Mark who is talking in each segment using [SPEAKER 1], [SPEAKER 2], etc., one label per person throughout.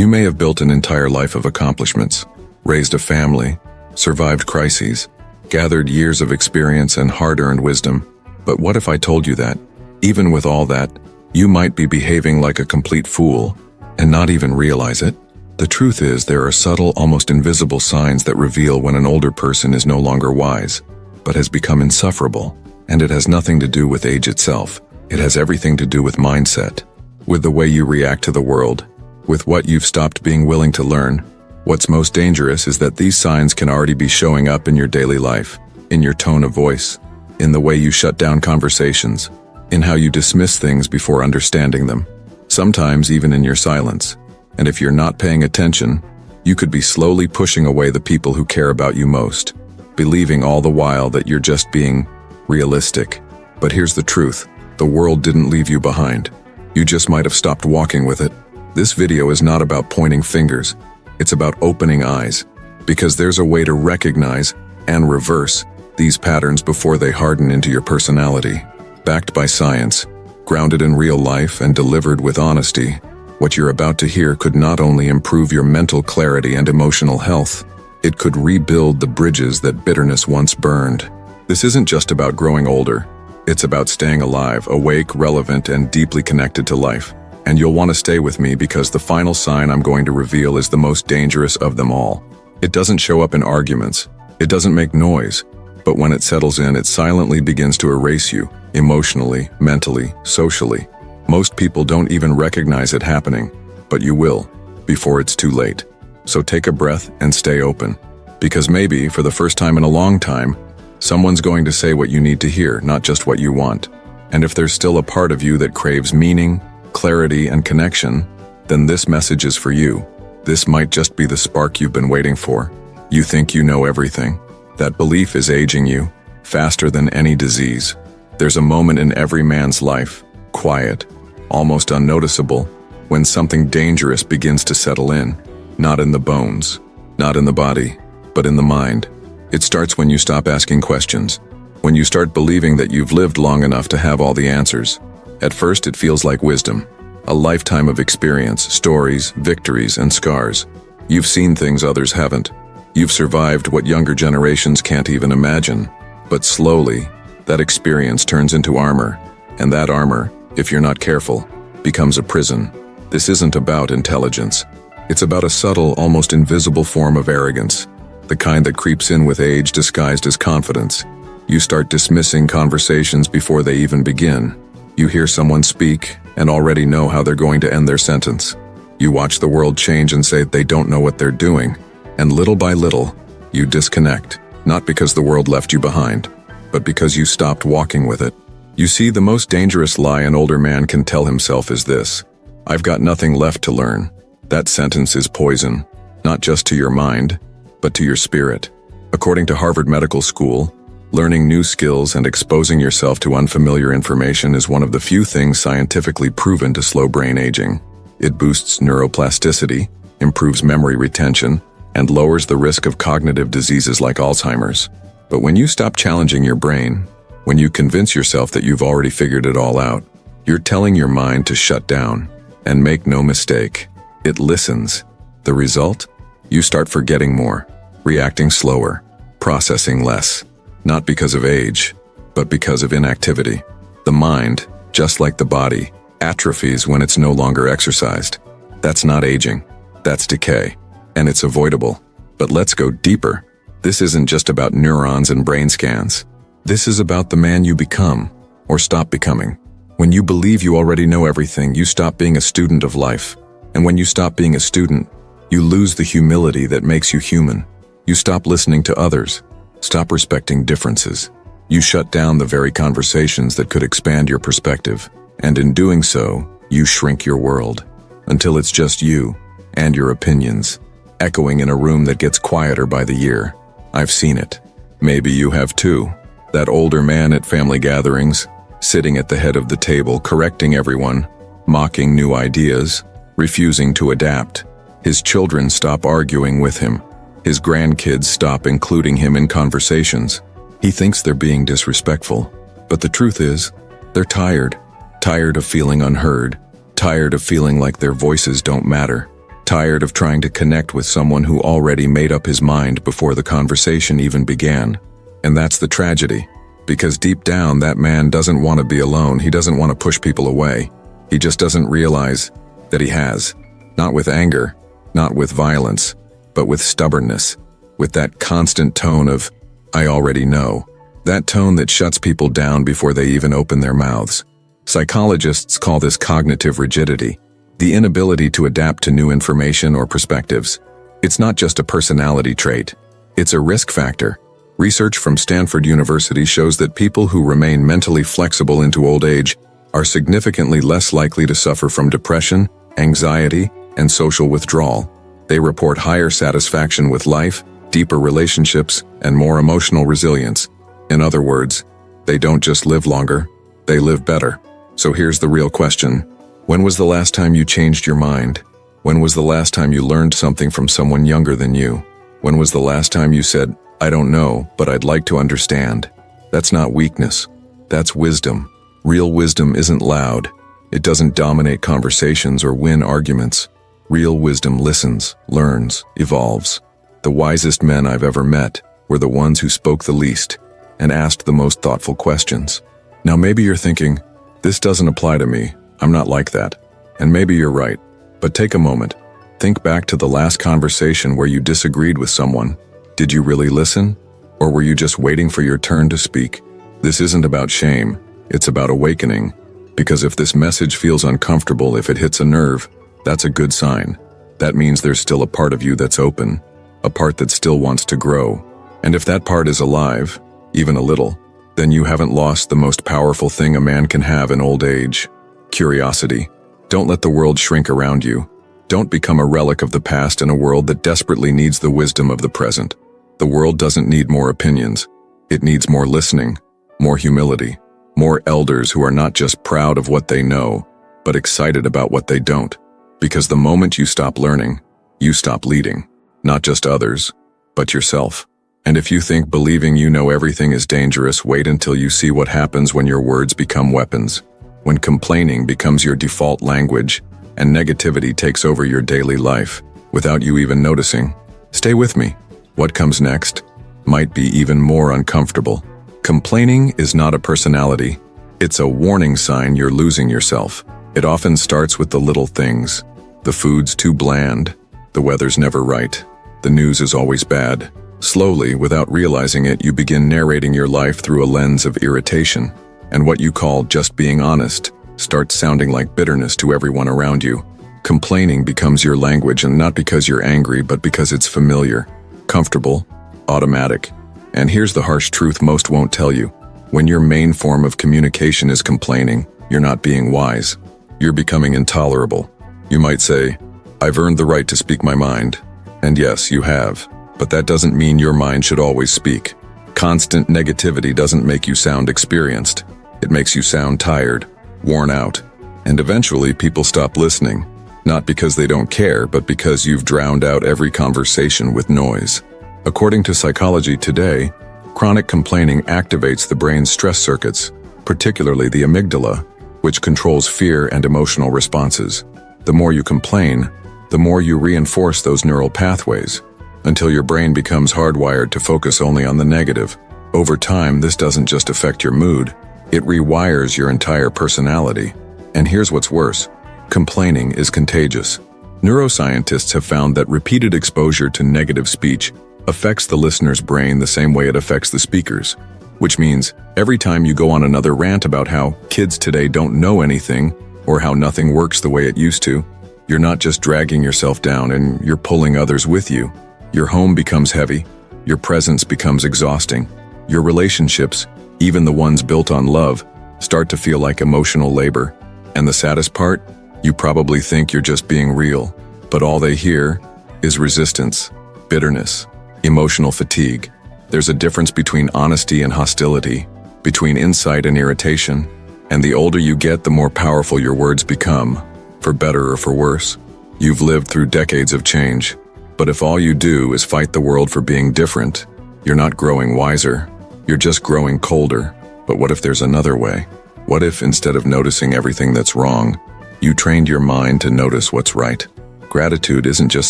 [SPEAKER 1] You may have built an entire life of accomplishments, raised a family, survived crises, gathered years of experience and hard-earned wisdom. But what if I told you that, even with all that, you might be behaving like a complete fool and not even realize it? The truth is, there are subtle, almost invisible signs that reveal when an older person is no longer wise, but has become insufferable. And it has nothing to do with age itself. It has everything to do with mindset, with the way you react to the world, with what you've stopped being willing to learn. What's most dangerous is that these signs can already be showing up in your daily life, in your tone of voice, in the way you shut down conversations, in how you dismiss things before understanding them, sometimes even in your silence. And if you're not paying attention, you could be slowly pushing away the people who care about you most, believing all the while that you're just being realistic. But here's the truth. The world didn't leave you behind. You just might have stopped walking with it. This video is not about pointing fingers. It's about opening eyes, because there's a way to recognize and reverse these patterns before they harden into your personality. Backed by science, grounded in real life, and delivered with honesty, what you're about to hear could not only improve your mental clarity and emotional health, it could rebuild the bridges that bitterness once burned. This isn't just about growing older. It's about staying alive, awake, relevant, and deeply connected to life. And you'll want to stay with me because the final sign I'm going to reveal is the most dangerous of them all. It doesn't show up in arguments. It doesn't make noise. But when it settles in, it silently begins to erase you, emotionally, mentally, socially. Most people don't even recognize it happening, but you will, before it's too late. So take a breath and stay open. Because maybe, for the first time in a long time, someone's going to say what you need to hear, not just what you want. And if there's still a part of you that craves meaning, clarity, and connection, then this message is for you. This might just be the spark you've been waiting for. You think you know everything. That belief is aging you, faster than any disease. There's a moment in every man's life, quiet, almost unnoticeable, when something dangerous begins to settle in. Not in the bones, not in the body, but in the mind. It starts when you stop asking questions, when you start believing that you've lived long enough to have all the answers. At first, it feels like wisdom, a lifetime of experience, stories, victories, and scars. You've seen things others haven't. You've survived what younger generations can't even imagine. But slowly, that experience turns into armor, and that armor, if you're not careful, becomes a prison. This isn't about intelligence. It's about a subtle, almost invisible form of arrogance, the kind that creeps in with age disguised as confidence. You start dismissing conversations before they even begin. You hear someone speak and already know how they're going to end their sentence. You watch the world change and say they don't know what they're doing. And little by little, you disconnect, not because the world left you behind, but because you stopped walking with it. You see, the most dangerous lie an older man can tell himself is this: I've got nothing left to learn. That sentence is poison, not just to your mind, but to your spirit. According to Harvard Medical School, learning new skills and exposing yourself to unfamiliar information is one of the few things scientifically proven to slow brain aging. It boosts neuroplasticity, improves memory retention, and lowers the risk of cognitive diseases like Alzheimer's. But when you stop challenging your brain, when you convince yourself that you've already figured it all out, you're telling your mind to shut down. And make no mistake, it listens. The result? You start forgetting more, reacting slower, processing less. Not because of age, but because of inactivity. The mind, just like the body, atrophies when it's no longer exercised. That's not aging. That's decay. And it's avoidable. But let's go deeper. This isn't just about neurons and brain scans. This is about the man you become, or stop becoming. When you believe you already know everything, you stop being a student of life. And when you stop being a student, you lose the humility that makes you human. You stop listening to others. Stop respecting differences. You shut down the very conversations that could expand your perspective. And in doing so, you shrink your world, until it's just you and your opinions, echoing in a room that gets quieter by the year. I've seen it. Maybe you have too. That older man at family gatherings, sitting at the head of the table, correcting everyone, mocking new ideas, refusing to adapt. His children stop arguing with him. His grandkids stop including him in conversations. He thinks they're being disrespectful. But the truth is, they're tired. Tired of feeling unheard. Tired of feeling like their voices don't matter. tired of trying to connect with someone who already made up his mind before the conversation even began. And that's the tragedy, because deep down that man doesn't want to be alone. He doesn't want to push people away. He just doesn't realize that he has. Not with anger, not with violence, but with stubbornness, with that constant tone of, "I already know." That tone that shuts people down before they even open their mouths. Psychologists call this cognitive rigidity, the inability to adapt to new information or perspectives. It's not just a personality trait, it's a risk factor. Research from Stanford University shows that people who remain mentally flexible into old age are significantly less likely to suffer from depression, anxiety, and social withdrawal. They report higher satisfaction with life, deeper relationships, and more emotional resilience. In other words, they don't just live longer, they live better. So here's the real question. When was the last time you changed your mind? When was the last time you learned something from someone younger than you? When was the last time you said, "I don't know, but I'd like to understand"? That's not weakness. That's wisdom. Real wisdom isn't loud. It doesn't dominate conversations or win arguments. Real wisdom listens, learns, evolves. The wisest men I've ever met were the ones who spoke the least and asked the most thoughtful questions. Now maybe you're thinking, this doesn't apply to me, I'm not like that. And maybe you're right, but take a moment. Think back to the last conversation where you disagreed with someone. Did you really listen? Or were you just waiting for your turn to speak? This isn't about shame, it's about awakening. Because if this message feels uncomfortable, if it hits a nerve, that's a good sign. That means there's still a part of you that's open, a part that still wants to grow. And if that part is alive, even a little, then you haven't lost the most powerful thing a man can have in old age: curiosity. Don't let the world shrink around you. Don't become a relic of the past in a world that desperately needs the wisdom of the present. The world doesn't need more opinions. It needs more listening, more humility, more elders who are not just proud of what they know, but excited about what they don't. Because the moment you stop learning, you stop leading. Not just others, but yourself. And if you think believing you know everything is dangerous, wait until you see what happens when your words become weapons. When complaining becomes your default language, and negativity takes over your daily life, without you even noticing. Stay with me. What comes next might be even more uncomfortable. Complaining is not a personality. It's a warning sign you're losing yourself. It often starts with the little things. The food's too bland. The weather's never right. The news is always bad. Slowly, without realizing it, you begin narrating your life through a lens of irritation. And what you call just being honest starts sounding like bitterness to everyone around you. Complaining becomes your language, and not because you're angry, but because it's familiar, comfortable, automatic. And here's the harsh truth most won't tell you. When your main form of communication is complaining, you're not being wise. You're becoming intolerable. You might say, "I've earned the right to speak my mind." And yes, you have. But that doesn't mean your mind should always speak. Constant negativity doesn't make you sound experienced. It makes you sound tired, worn out. And eventually people stop listening. Not because they don't care, but because you've drowned out every conversation with noise. According to Psychology Today, chronic complaining activates the brain's stress circuits, particularly the amygdala, which controls fear and emotional responses. The more you complain, the more you reinforce those neural pathways, until your brain becomes hardwired to focus only on the negative. Over time, this doesn't just affect your mood, it rewires your entire personality. And here's what's worse: complaining is contagious. Neuroscientists have found that repeated exposure to negative speech affects the listener's brain the same way it affects the speaker's. Which means, every time you go on another rant about how kids today don't know anything, or how nothing works the way it used to, you're not just dragging yourself down, and you're pulling others with you. Your home becomes heavy, your presence becomes exhausting, your relationships, even the ones built on love, start to feel like emotional labor. And the saddest part? You probably think you're just being real, but all they hear is resistance, bitterness, emotional fatigue. There's a difference between honesty and hostility, between insight and irritation, and the older you get, the more powerful your words become, for better or for worse. You've lived through decades of change, but if all you do is fight the world for being different, you're not growing wiser, you're just growing colder. But what if there's another way? What if, instead of noticing everything that's wrong, you trained your mind to notice what's right? Gratitude isn't just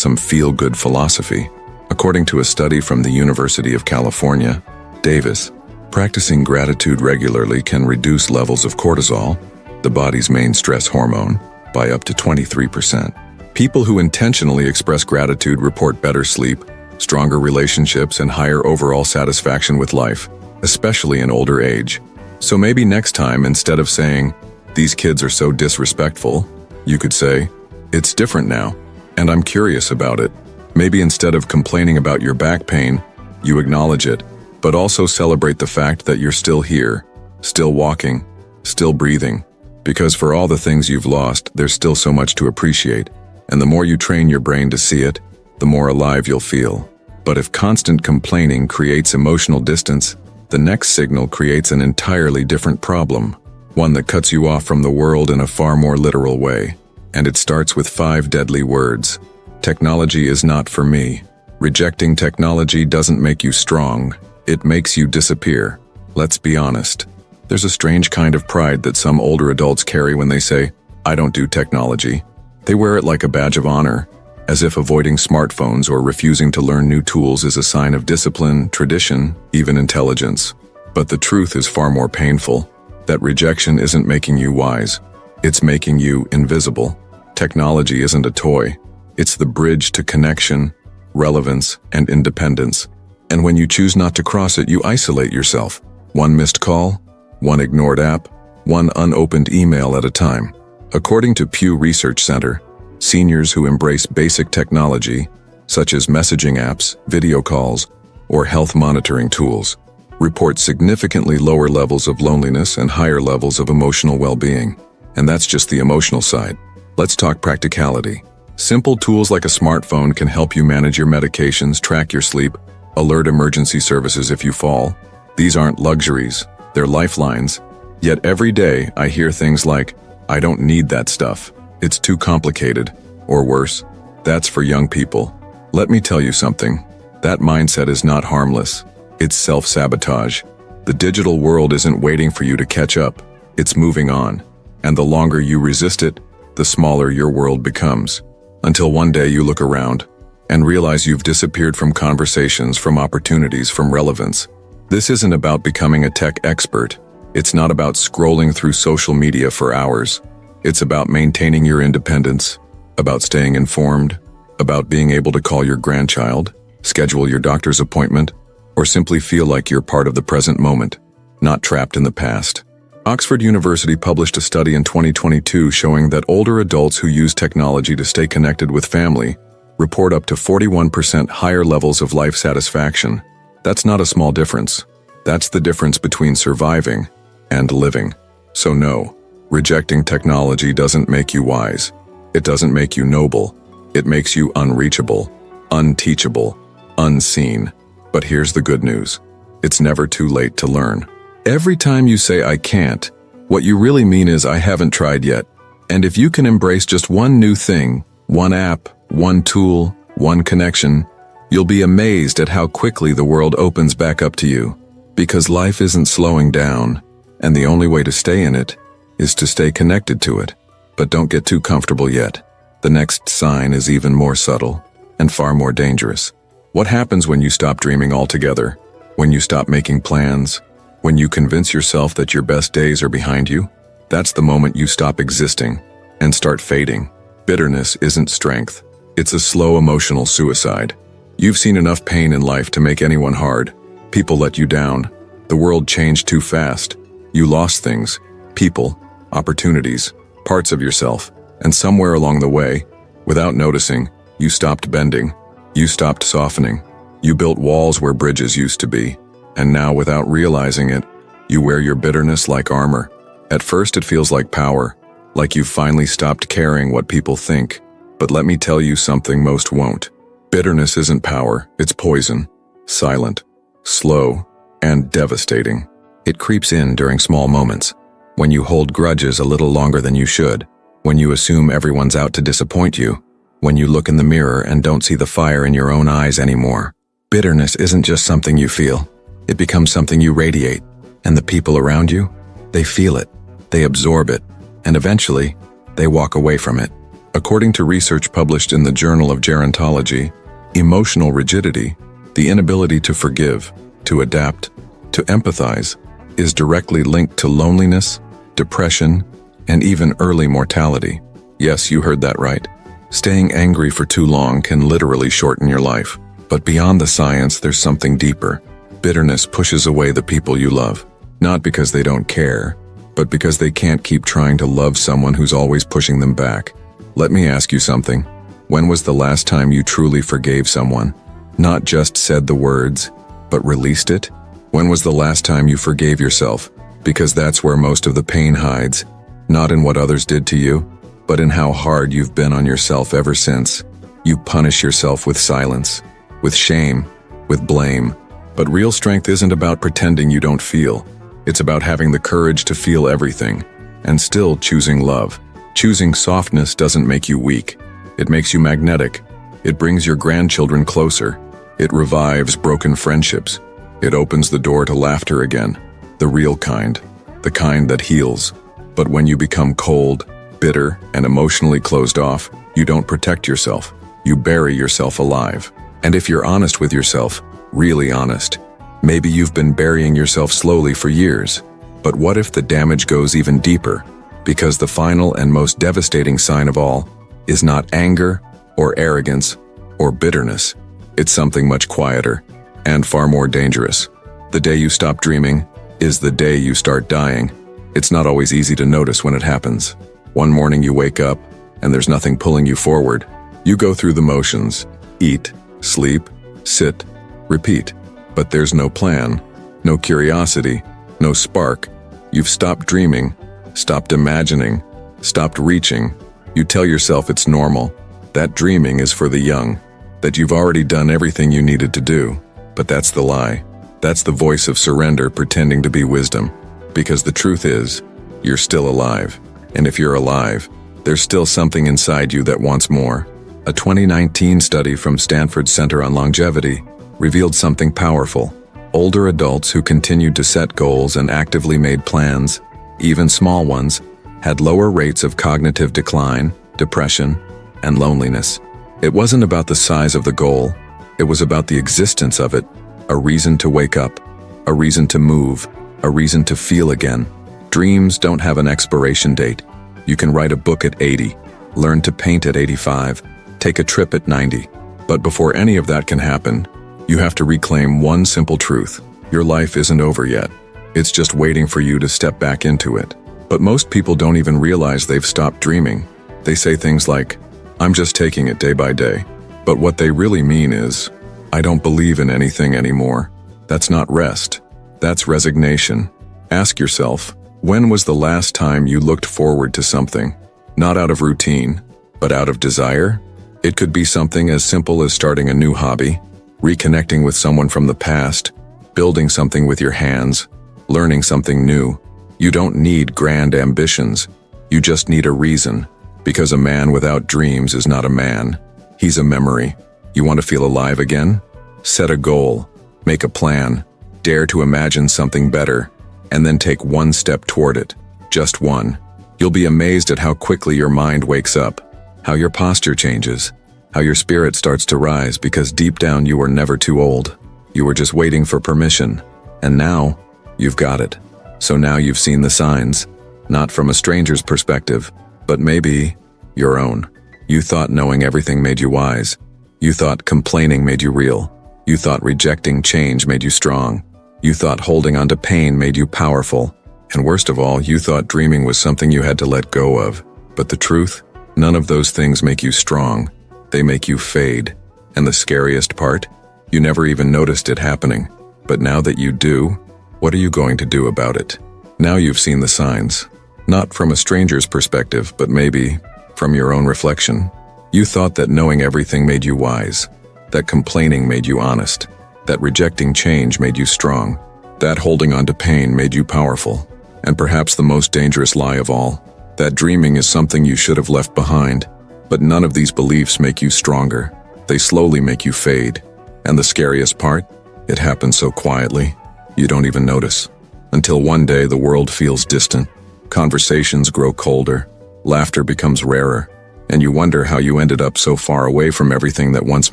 [SPEAKER 1] some feel-good philosophy. According to a study from the University of California, Davis, practicing gratitude regularly can reduce levels of cortisol, the body's main stress hormone, by up to 23%. People who intentionally express gratitude report better sleep, stronger relationships, and higher overall satisfaction with life, especially in older age. So maybe next time, instead of saying, "These kids are so disrespectful," you could say, "It's different now, and I'm curious about it." Maybe instead of complaining about your back pain, you acknowledge it, but also celebrate the fact that you're still here, still walking, still breathing. Because for all the things you've lost, there's still so much to appreciate, and the more you train your brain to see it, the more alive you'll feel. But if constant complaining creates emotional distance, the next signal creates an entirely different problem, one that cuts you off from the world in a far more literal way. And it starts with 5 deadly words. Technology is not for me. Rejecting technology doesn't make you strong, it makes you disappear. Let's be honest. There's a strange kind of pride that some older adults carry when they say, "I don't do technology." They wear it like a badge of honor, as if avoiding smartphones or refusing to learn new tools is a sign of discipline, tradition, even intelligence. But the truth is far more painful. That rejection isn't making you wise. It's making you invisible. Technology isn't a toy. It's the bridge to connection, relevance, and independence. And when you choose not to cross it, you isolate yourself. One missed call, one ignored app, one unopened email at a time. According to Pew Research Center, seniors who embrace basic technology, such as messaging apps, video calls, or health monitoring tools, report significantly lower levels of loneliness and higher levels of emotional well-being. And that's just the emotional side. Let's talk practicality. Simple tools like a smartphone can help you manage your medications, track your sleep, alert emergency services if you fall. These aren't luxuries, they're lifelines. Yet every day I hear things like, "I don't need that stuff. It's too complicated." Or worse, "That's for young people." Let me tell you something. That mindset is not harmless. It's self-sabotage. The digital world isn't waiting for you to catch up. It's moving on. And the longer you resist it, the smaller your world becomes. Until one day you look around and realize you've disappeared from conversations, from opportunities, from relevance. This isn't about becoming a tech expert. It's not about scrolling through social media for hours. It's about maintaining your independence, about staying informed, about being able to call your grandchild, schedule your doctor's appointment, or simply feel like you're part of the present moment, not trapped in the past. Oxford University published a study in 2022 showing that older adults who use technology to stay connected with family report up to 41% higher levels of life satisfaction. That's not a small difference. That's the difference between surviving and living. So no, rejecting technology doesn't make you wise. It doesn't make you noble. It makes you unreachable, unteachable, unseen. But here's the good news. It's never too late to learn. Every time you say "I can't," what you really mean is "I haven't tried yet." And if you can embrace just one new thing, one app, one tool, one connection, you'll be amazed at how quickly the world opens back up to you. Because life isn't slowing down, and the only way to stay in it is to stay connected to it. But don't get too comfortable yet. The next sign is even more subtle and far more dangerous. What happens when you stop dreaming altogether? When you stop making plans? When you convince yourself that your best days are behind you? That's the moment you stop existing and start fading. Bitterness isn't strength. It's a slow emotional suicide. You've seen enough pain in life to make anyone hard. People let you down. The world changed too fast. You lost things, people, opportunities, parts of yourself, and somewhere along the way, without noticing, you stopped bending. You stopped softening. You built walls where bridges used to be. And now, without realizing it, you wear your bitterness like armor. At first it feels like power, like you've finally stopped caring what people think. But let me tell you something most won't. Bitterness isn't power, it's poison. Silent, slow, and devastating. It creeps in during small moments. When you hold grudges a little longer than you should. When you assume everyone's out to disappoint you. When you look in the mirror and don't see the fire in your own eyes anymore. Bitterness isn't just something you feel. It becomes something you radiate, and the people around you, they feel it, they absorb it, and eventually, they walk away from it. According to research published in the Journal of Gerontology, emotional rigidity, the inability to forgive, to adapt, to empathize, is directly linked to loneliness, depression, and even early mortality. Yes, you heard that right. Staying angry for too long can literally shorten your life. But beyond the science, there's something deeper. Bitterness pushes away the people you love, not because they don't care, but because they can't keep trying to love someone who's always pushing them back. Let me ask you something. When was the last time you truly forgave someone? Not just said the words, but released it? When was the last time you forgave yourself? Because that's where most of the pain hides, not in what others did to you, but in how hard you've been on yourself ever since. You punish yourself with silence, with shame, with blame. But real strength isn't about pretending you don't feel. It's about having the courage to feel everything, and still choosing love. Choosing softness doesn't make you weak. It makes you magnetic. It brings your grandchildren closer. It revives broken friendships. It opens the door to laughter again, the real kind, the kind that heals. But when you become cold, bitter, and emotionally closed off, you don't protect yourself. You bury yourself alive. And if you're honest with yourself, really honest, maybe you've been burying yourself slowly for years. But what if the damage goes even deeper? Because the final and most devastating sign of all is not anger or arrogance or bitterness. It's something much quieter and far more dangerous. The day you stop dreaming is the day you start dying. It's not always easy to notice when it happens. One morning you wake up and there's nothing pulling you forward. You go through the motions, eat, sleep, sit, repeat. But there's no plan, no curiosity, no spark. You've stopped dreaming, stopped imagining, stopped reaching. You tell yourself it's normal, that dreaming is for the young, that you've already done everything you needed to do. But that's the lie. That's the voice of surrender pretending to be wisdom. Because the truth is, you're still alive. And if you're alive, there's still something inside you that wants more. A 2019 study from Stanford Center on Longevity revealed something powerful. Older adults who continued to set goals and actively made plans, even small ones, had lower rates of cognitive decline, depression, and loneliness. It wasn't about the size of the goal. It was about the existence of it, a reason to wake up, a reason to move, a reason to feel again. Dreams don't have an expiration date. You can write a book at 80, learn to paint at 85, take a trip at 90. But before any of that can happen, you have to reclaim one simple truth. Your life isn't over yet. It's just waiting for you to step back into it. But most people don't even realize they've stopped dreaming. They say things like, "I'm just taking it day by day." But what they really mean is, "I don't believe in anything anymore." That's not rest. That's resignation. Ask yourself, when was the last time you looked forward to something? Not out of routine, but out of desire? It could be something as simple as starting a new hobby, reconnecting with someone from the past, building something with your hands, learning something new. You don't need grand ambitions. You just need a reason. Because a man without dreams is not a man. He's a memory. You want to feel alive again? Set a goal. Make a plan. Dare to imagine something better. And then take one step toward it. Just one. You'll be amazed at how quickly your mind wakes up, how your posture changes, how your spirit starts to rise because deep down you were never too old. You were just waiting for permission. And now, you've got it. So now you've seen the signs, not from a stranger's perspective, but maybe your own. You thought knowing everything made you wise. You thought complaining made you real. You thought rejecting change made you strong. You thought holding on to pain made you powerful. And worst of all, you thought dreaming was something you had to let go of. But the truth? None of those things make you strong. They make you fade. And the scariest part? You never even noticed it happening. But now that you do, what are you going to do about it? Now you've seen the signs. Not from a stranger's perspective, but maybe from your own reflection. You thought that knowing everything made you wise, that complaining made you honest, that rejecting change made you strong, that holding on to pain made you powerful, and perhaps the most dangerous lie of all, that dreaming is something you should have left behind. But none of these beliefs make you stronger. They slowly make you fade. And the scariest part? It happens so quietly, you don't even notice. Until one day the world feels distant. Conversations grow colder. Laughter becomes rarer. and you wonder how you ended up so far away from everything that once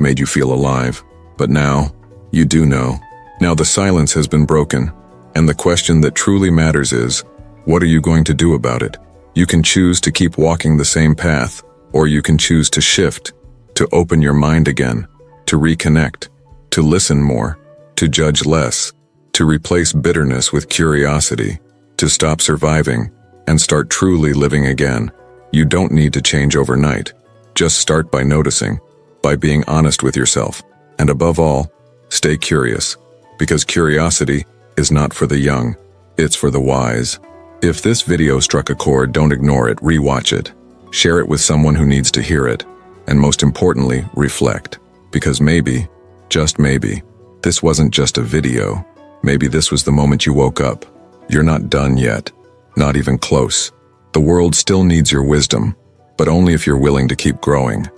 [SPEAKER 1] made you feel alive. But now, you do know. Now the silence has been broken, and the question that truly matters is, what are you going to do about it? You can choose to keep walking the same path, or you can choose to shift, to open your mind again, to reconnect, to listen more, to judge less, to replace bitterness with curiosity, to stop surviving, and start truly living again. You don't need to change overnight. Just start by noticing, by being honest with yourself, and above all, stay curious, because curiosity is not for the young, it's for the wise. If this video struck a chord, don't ignore it, rewatch it. Share it with someone who needs to hear it, and most importantly, reflect. Because maybe, just maybe, this wasn't just a video. Maybe this was the moment you woke up. You're not done yet, not even close. The world still needs your wisdom, but only if you're willing to keep growing.